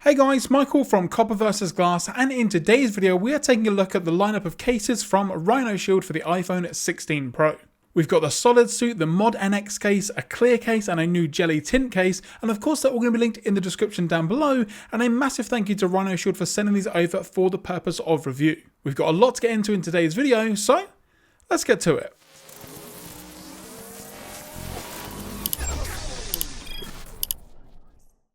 Hey guys, Michael from Copper vs Glass, and in today's video we are taking a look at the lineup of cases from RHINOSHIELD for the iPhone 16 Pro. We've got the SolidSuit, the Mod NX case, a clear case and a new JellyTint case, and of course they're all going to be linked in the description down below, and a massive thank you to RHINOSHIELD for sending these over for the purpose of review. We've got a lot to get into in today's video, so let's get to it.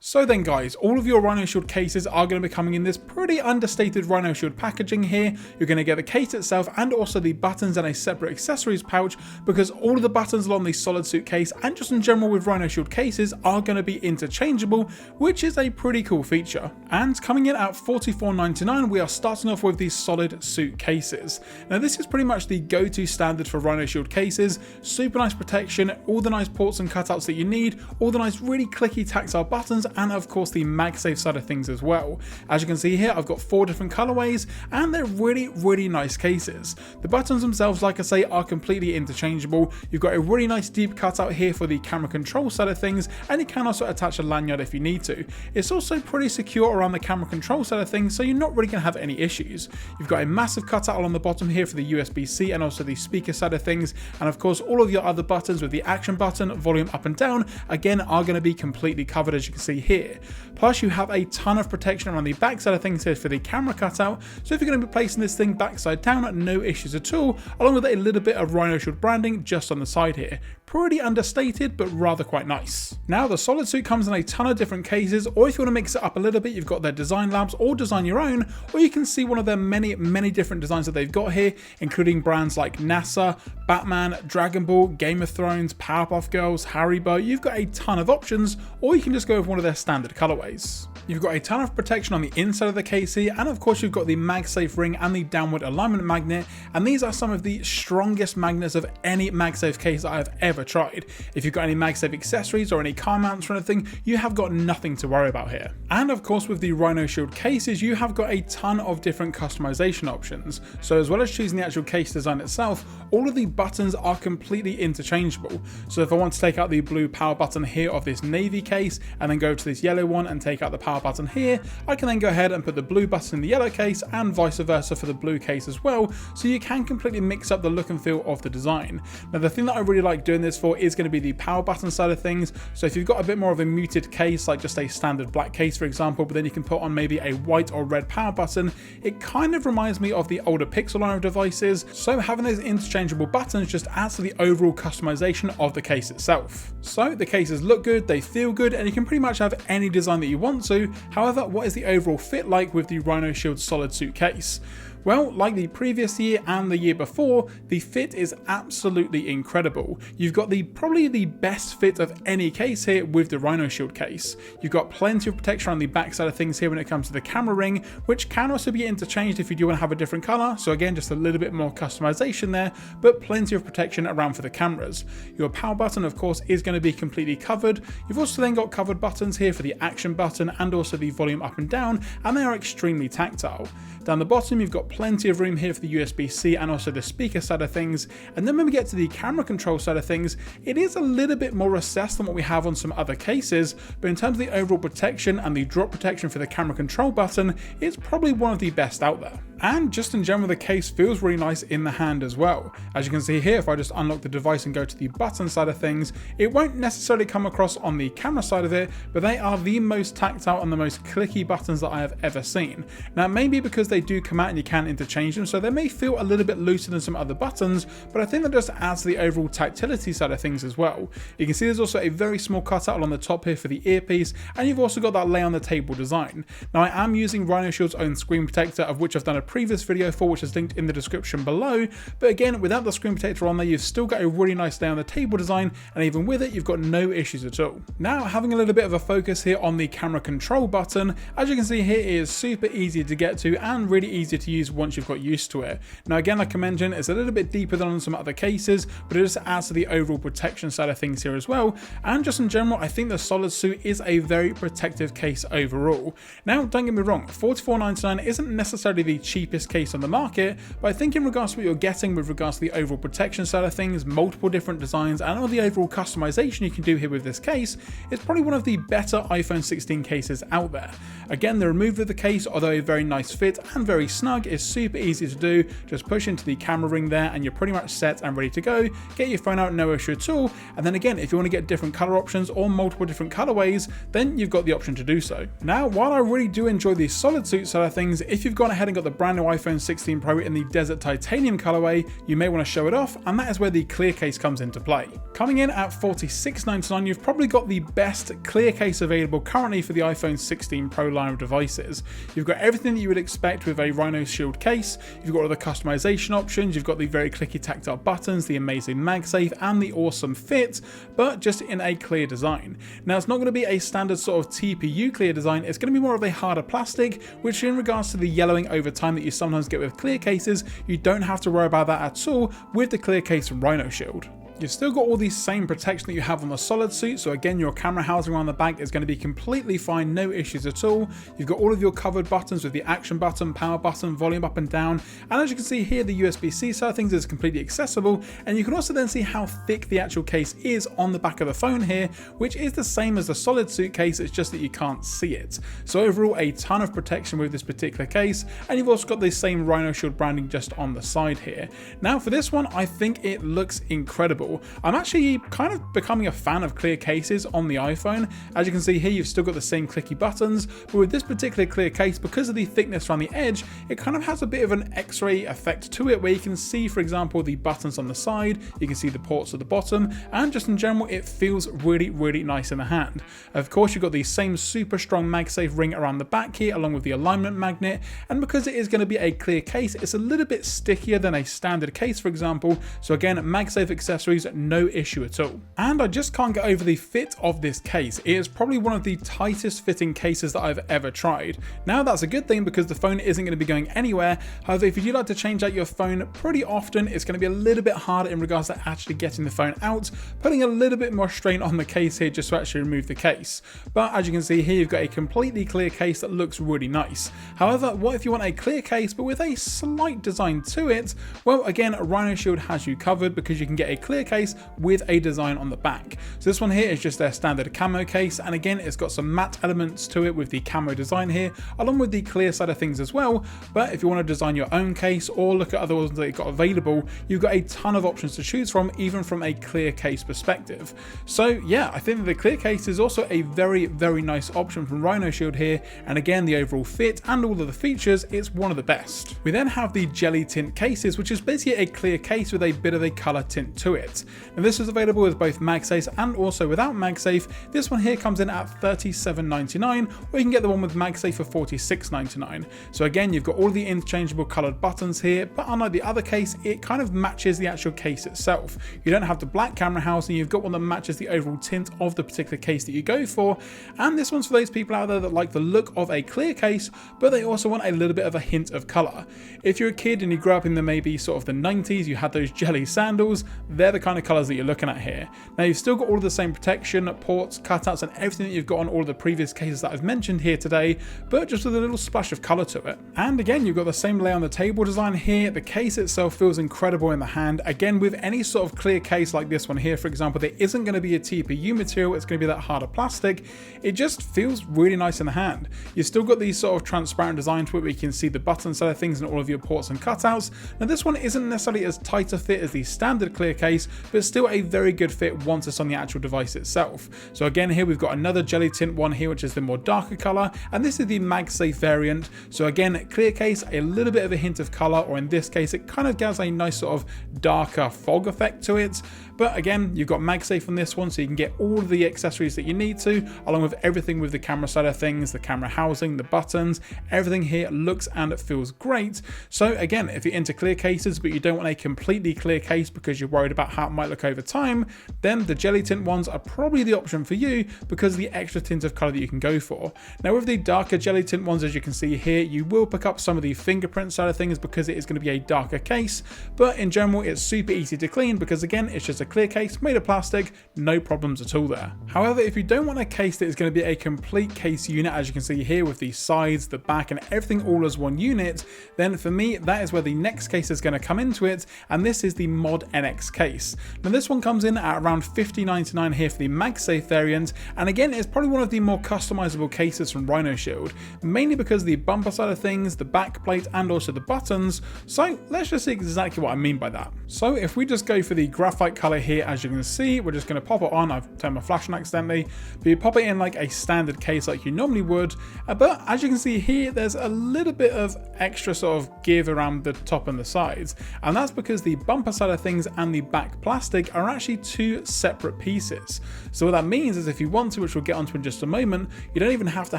So then guys, all of your RHINOSHIELD cases are going to be coming in this pretty understated RHINOSHIELD packaging here. You're going to get the case itself and also the buttons and a separate accessories pouch, because all of the buttons along the SolidSuit case and just in general with RHINOSHIELD cases are going to be interchangeable, which is a pretty cool feature. And coming in at $44.99, we are starting off with the SolidSuit cases. Now this is pretty much the go-to standard for RHINOSHIELD cases. Super nice protection, all the nice ports and cutouts that you need, all the nice really clicky tactile buttons, and of course the MagSafe side of things as well. As you can see here, I've got 4 different colorways and they're really nice cases. The buttons themselves, like I say, are completely interchangeable. You've got a really nice deep cutout here for the camera control side of things, and you can also attach a lanyard if you need to. It's also pretty secure around the camera control side of things, so you're not really going to have any issues. You've got a massive cutout along the bottom here for the USB-C and also the speaker side of things, and of course all of your other buttons with the action button, volume up and down, again are going to be completely covered, as you can see here. Plus you have a ton of protection around the back side of things here for the camera cutout, so if you're going to be placing this thing backside down, no issues at all, along with a little bit of RHINOSHIELD branding just on the side here. Pretty understated, but rather quite nice. Now the SolidSuit comes in a ton of different cases, or if you want to mix it up a little bit, you've got their design labs or design your own, or you can see one of their many different designs that they've got here, including brands like NASA, Batman, Dragon Ball, Game of Thrones, Powerpuff Girls, Haribo. You've got a ton of options, or you can just go with one of their standard colorways. You've got a ton of protection on the inside of the case here, and of course you've got the MagSafe ring and the downward alignment magnet, and these are some of the strongest magnets of any MagSafe case that I have ever tried. If you've got any MagSafe accessories or any car mounts or anything, you have got nothing to worry about here. And of course with the RHINOSHIELD cases, you have got a ton of different customization options. So as well as choosing the actual case design itself, all of the buttons are completely interchangeable. So if I want to take out the blue power button here of this navy case and then go to this yellow one and take out the power button here, I can then go ahead and put the blue button in the yellow case and vice versa for the blue case as well, so you can completely mix up the look and feel of the design. Now the thing that I really like doing this for is going to be the power button side of things. So if you've got a bit more of a muted case, like just a standard black case for example, but then you can put on maybe a white or red power button, it kind of reminds me of the older Pixel line of devices, so having those interchangeable buttons just adds to the overall customization of the case itself. So the cases look good, they feel good, and you can pretty much have any design that you want to. However, what is the overall fit like with the RHINOSHIELD SolidSuit case? Well, like the previous year and the year before, the fit is absolutely incredible. You've got probably the best fit of any case here with the RHINOSHIELD case. You've got plenty of protection on the back side of things here when it comes to the camera ring, which can also be interchanged if you do want to have a different color. So again, just a little bit more customization there, but plenty of protection around for the cameras. Your power button, of course, is going to be completely covered. You've also then got covered buttons here for the action button and also the volume up and down, and they are extremely tactile. Down the bottom, you've got plenty of room here for the USB-C and also the speaker side of things. And then when we get to the camera control side of things, it is a little bit more recessed than what we have on some other cases, but in terms of the overall protection and the drop protection for the camera control button, it's probably one of the best out there. And just in general, the case feels really nice in the hand as well. As you can see here, if I just unlock the device and go to the button side of things, it won't necessarily come across on the camera side of it, but they are the most tactile and the most clicky buttons that I have ever seen. Now, maybe because they do come out and you can interchange them, so they may feel a little bit looser than some other buttons, but I think that just adds to the overall tactility side of things as well. You can see there's also a very small cutout along the top here for the earpiece, and you've also got that lay on the table design. Now, I am using RHINOSHIELD's own screen protector, of which I've done a previous video for, which is linked in the description below, but again, without the screen protector on there, you've still got a really nice lay on the table design, and even with it, you've got no issues at all. Now, having a little bit of a focus here on the camera control button, as you can see here, it is super easy to get to and really easy to use once you've got used to it. Now again, like I mentioned, it's a little bit deeper than on some other cases, but it just adds to the overall protection side of things here as well. And just in general, I think the SolidSuit is a very protective case overall. Now, don't get me wrong, $44.99 isn't necessarily the cheapest cheapest case on the market, but I think in regards to what you're getting with regards to the overall protection side of things, multiple different designs, and all the overall customization you can do here with this case, it's probably one of the better iPhone 16 cases out there. Again, the removal of the case, although a very nice fit and very snug, is super easy to do. Just push into the camera ring there and you're pretty much set and ready to go. Get your phone out, no issue at all. And then again, if you want to get different color options or multiple different colorways, then you've got the option to do so. Now, while I really do enjoy the SolidSuit side of things, if you've gone ahead and got the brand new iPhone 16 Pro in the Desert Titanium colorway, you may want to show it off, and that is where the clear case comes into play. Coming in at $46.99, you've probably got the best clear case available currently for the iPhone 16 Pro line of devices. You've got everything that you would expect with a RHINOSHIELD case. You've got all the customization options, you've got the very clicky tactile buttons, the amazing MagSafe, and the awesome fit, but just in a clear design. Now, it's not going to be a standard sort of TPU clear design, it's going to be more of a harder plastic, which in regards to the yellowing over time that you sometimes get with clear cases, you don't have to worry about that at all with the clear case from RHINOSHIELD. You've still got all the same protection that you have on the SolidSuit, so again, your camera housing around the back is going to be completely fine, no issues at all. You've got all of your covered buttons with the action button, power button, volume up and down, and as you can see here, the USB-C side of things is completely accessible, and you can also then see how thick the actual case is on the back of the phone here, which is the same as the SolidSuit case, it's just that you can't see it. So overall, a ton of protection with this particular case, and you've also got the same RHINOSHIELD branding just on the side here. Now for this one, I think it looks incredible. I'm actually kind of becoming a fan of clear cases on the iPhone. As you can see here, you've still got the same clicky buttons, but with this particular clear case, because of the thickness around the edge, it kind of has a bit of an X-ray effect to it, where you can see, for example, the buttons on the side, you can see the ports at the bottom, and just in general, it feels really, really nice in the hand. Of course, you've got the same super strong MagSafe ring around the back here, along with the alignment magnet, and because it is going to be a clear case, it's a little bit stickier than a standard case, for example, so again, MagSafe accessories, no issue at all. And I just can't get over the fit of this case. It is probably one of the tightest fitting cases that I've ever tried. Now that's a good thing because the phone isn't going to be going anywhere. However, if you do like to change out your phone pretty often, it's going to be a little bit harder in regards to actually getting the phone out, putting a little bit more strain on the case here just to actually remove the case. But as you can see here, you've got a completely clear case that looks really nice. However, what if you want a clear case but with a slight design to it? Well, again, RHINOSHIELD has you covered because you can get a clear case with a design on the back. So this one here is just their standard camo case, and again, it's got some matte elements to it with the camo design here, along with the clear side of things as well. But if you want to design your own case or look at other ones that you've got available, you've got a ton of options to choose from, even from a clear case perspective. So yeah, I think that the clear case is also a very, very nice option from RHINOSHIELD here, and again, the overall fit and all of the features, it's one of the best. We then have the JellyTint cases, which is basically a clear case with a bit of a color tint to it. Now this is available with both MagSafe and also without MagSafe. This one here comes in at $37.99, or you can get the one with MagSafe for $46.99. So again, you've got all the interchangeable colored buttons here, but unlike the other case, it kind of matches the actual case itself. You don't have the black camera housing, you've got one that matches the overall tint of the particular case that you go for. And this one's for those people out there that like the look of a clear case, but they also want a little bit of a hint of color. If you're a kid and you grew up in the maybe sort of the 90s, you had those jelly sandals, they're the kind of colors that you're looking at here. Now you've still got all of the same protection, ports, cutouts, and everything that you've got on all of the previous cases that I've mentioned here today, but just with a little splash of color to it. And again, you've got the same lay on the table design here. The case itself feels incredible in the hand. Again, with any sort of clear case like this one here, for example, there isn't going to be a TPU material, it's going to be that harder plastic. It just feels really nice in the hand. You've still got these sort of transparent design to it where you can see the button side of things and all of your ports and cutouts. Now this one isn't necessarily as tight a fit as the standard clear case, but still a very good fit once it's on the actual device itself. So again, here we've got another JellyTint one here, which is the more darker color, and this is the MagSafe variant. So again, clear case, a little bit of a hint of color, or in this case, it kind of gives a nice sort of darker fog effect to it. But again, you've got MagSafe on this one, so you can get all of the accessories that you need to, along with everything with the camera side of things, the camera housing, the buttons, everything here looks and feels great. So again, if you're into clear cases, but you don't want a completely clear case because you're worried about how it might look over time, then the JellyTint ones are probably the option for you because of the extra tint of color that you can go for. Now with the darker JellyTint ones, as you can see here, you will pick up some of the fingerprint side of things because it is going to be a darker case, but in general, it's super easy to clean because again, it's just a clear case made of plastic, no problems at all there. However, if you don't want a case that is going to be a complete case unit, as you can see here with the sides, the back and everything all as one unit, then for me that is where the next case is going to come into it, and this is the Mod NX case. Now this one comes in at around $50.99 here for the MagSafe variant, and again it's probably one of the more customizable cases from RHINOSHIELD, mainly because of the bumper side of things, the back plate and also the buttons. So let's just see exactly what I mean by that. So if we just go for the graphite color here, as you can see, we're just going to pop it on. I've turned my flash on accidentally, but you pop it in like a standard case like you normally would, but as you can see here there's a little bit of extra sort of give around the top and the sides, and that's because the bumper side of things and the back plastic are actually two separate pieces. So what that means is if you want to, which we'll get onto in just a moment, you don't even have to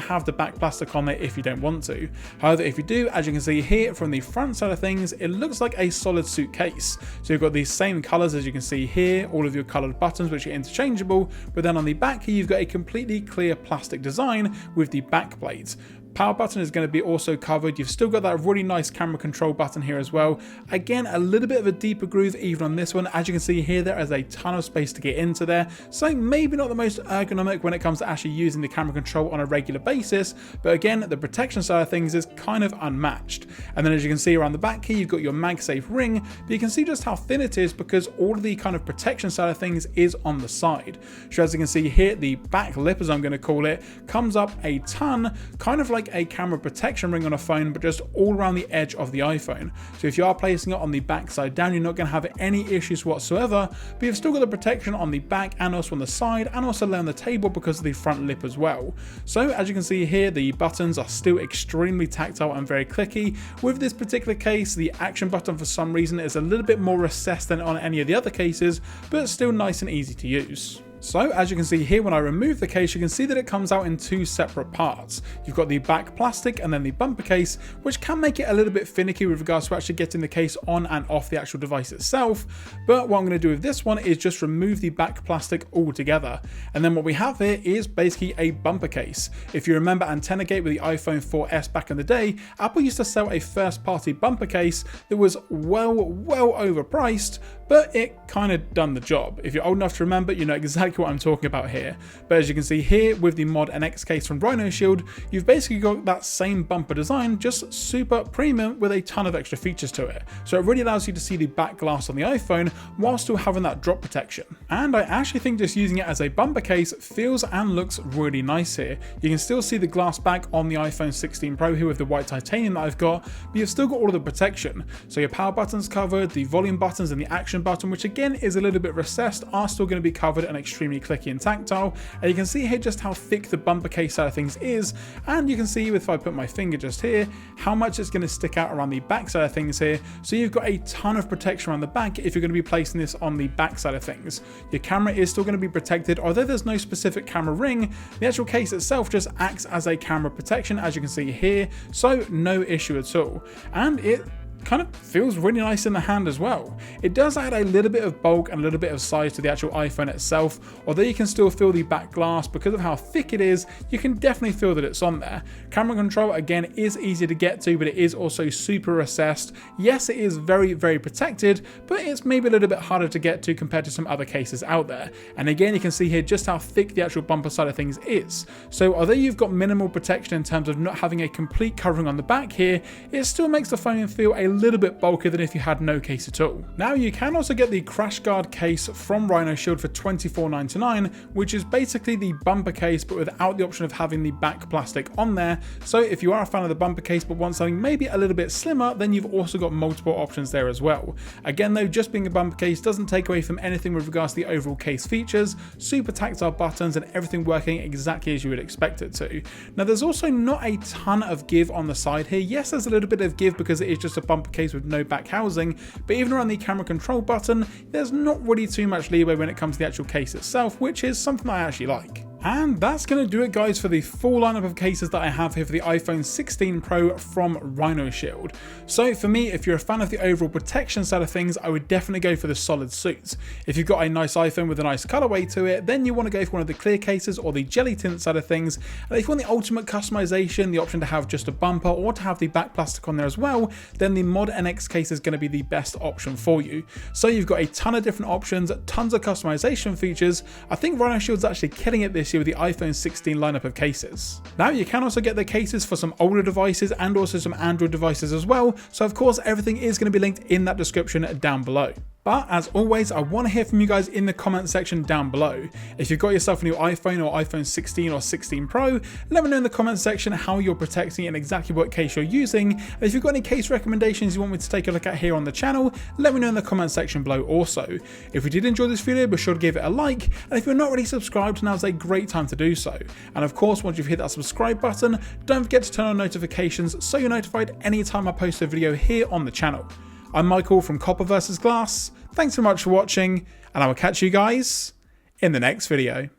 have the back plastic on there if you don't want to. However, if you do, as you can see here from the front side of things, it looks like a SolidSuit case. So you've got these same colors as you can see here, all of your colored buttons which are interchangeable, but then on the back here you've got a completely clear plastic design with the back plates. Power button is going to be also covered. You've still got that really nice camera control button here as well. Again, a little bit of a deeper groove even on this one. As you can see here, there is a ton of space to get into there. So maybe not the most ergonomic when it comes to actually using the camera control on a regular basis. But again, the protection side of things is kind of unmatched. And then as you can see around the back here, you've got your MagSafe ring. But you can see just how thin it is because all of the kind of protection side of things is on the side. So as you can see here, the back lip, as I'm going to call it, comes up a ton, kind of like a camera protection ring on a phone, but just all around the edge of the iPhone. So if you are placing it on the back side down, you're not going to have any issues whatsoever, but you've still got the protection on the back and also on the side and also on the table because of the front lip as well. So as you can see here, the buttons are still extremely tactile and very clicky. With this particular case, the action button for some reason is a little bit more recessed than on any of the other cases, but still nice and easy to use. So as you can see here, when I remove the case, you can see that it comes out in two separate parts. You've got the back plastic and then the bumper case, which can make it a little bit finicky with regards to actually getting the case on and off the actual device itself. But what I'm going to do with this one is just remove the back plastic altogether. And then what we have here is basically a bumper case. If you remember Antenna Gate with the iPhone 4S back in the day, Apple used to sell a first party bumper case that was well overpriced, but it kind of done the job. If you're old enough to remember, you know exactly what I'm talking about here. But as you can see here with the Mod NX case from RHINOSHIELD, you've basically got that same bumper design, just super premium with a ton of extra features to it. So it really allows you to see the back glass on the iPhone while still having that drop protection. And I actually think just using it as a bumper case feels and looks really nice here. You can still see the glass back on the iPhone 16 Pro here with the white titanium that I've got, but you've still got all of the protection. So your power button's covered, the volume buttons and the action button, which again is a little bit recessed, are still going to be covered and extremely clicky and tactile. And you can see here just how thick the bumper case side of things is, and you can see if I put my finger just here how much it's going to stick out around the back side of things here. So you've got a ton of protection around the back if you're going to be placing this on the back side of things. Your camera is still going to be protected, although there's no specific camera ring. The actual case itself just acts as a camera protection, as you can see here, so no issue at all. And it kind of feels really nice in the hand as well. It does add a little bit of bulk and a little bit of size to the actual iPhone itself, although you can still feel the back glass because of how thick it is. You can definitely feel that it's on there. Camera control again is easy to get to, but it is also super recessed. Yes, it is very protected, but it's maybe a little bit harder to get to compared to some other cases out there. And again, you can see here just how thick the actual bumper side of things is. So although you've got minimal protection in terms of not having a complete covering on the back here, it still makes the phone feel a little bit bulkier than if you had no case at all. Now you can also get the Crash Guard case from RHINOSHIELD for $24.99, which is basically the bumper case but without the option of having the back plastic on there. So if you are a fan of the bumper case but want something maybe a little bit slimmer, then you've also got multiple options there as well. Again though, just being a bumper case doesn't take away from anything with regards to the overall case features, super tactile buttons and everything working exactly as you would expect it to. Now there's also not a ton of give on the side here. Yes, there's a little bit of give because it is just a bumper case with no back housing, but even around the camera control button, there's not really too much leeway when it comes to the actual case itself, which is something I actually like. And that's going to do it, guys, for the full lineup of cases that I have here for the iPhone 16 Pro from RHINOSHIELD. So for me, if you're a fan of the overall protection side of things, I would definitely go for the SolidSuit. If you've got a nice iPhone with a nice colorway to it, then you want to go for one of the clear cases or the JellyTint side of things. And if you want the ultimate customization, the option to have just a bumper or to have the back plastic on there as well, then the Mod NX case is going to be the best option for you. So you've got a ton of different options, tons of customization features. I think RHINOSHIELD's actually killing it this year with the iPhone 16 lineup of cases. Now you can also get the cases for some older devices and also some Android devices as well, so of course everything is going to be linked in that description down below. But as always, I want to hear from you guys in the comment section down below. If you've got yourself a new iPhone or iPhone 16 or 16 Pro, let me know in the comment section how you're protecting it and exactly what case you're using. And if you've got any case recommendations you want me to take a look at here on the channel, let me know in the comment section below also. If you did enjoy this video, be sure to give it a like, and if you're not already subscribed, now's a great time to do so. And of course, once you've hit that subscribe button, don't forget to turn on notifications so you're notified anytime I post a video here on the channel. I'm Michael from Copper vs Glass. Thanks so much for watching, and I will catch you guys in the next video.